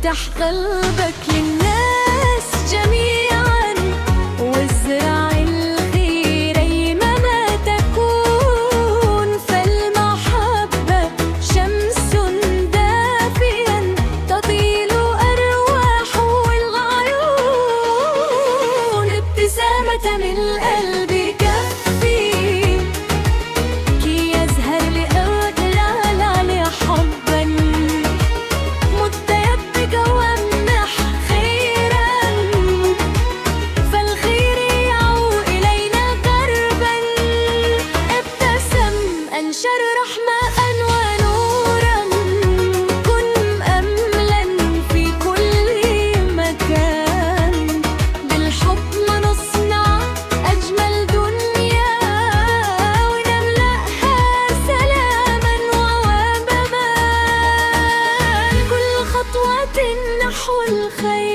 افتح قلبك للناس جميعا، وازرع الخير أينما تكون. فالمحبة شمس دافيا تطيل أرواح العيون. ابتسامة من القلب كفي كي يزهر لأرض العلى حبا. مد يدك وامنح خيرا، فالخير يعود إلينا قربا. ابتسم أنشر رحمة ونورا، كن أملا في كل مكان. بالحب نصنع أجمل دنيا، ونملأها سلاما ووباء. كل خطوة نحو الخير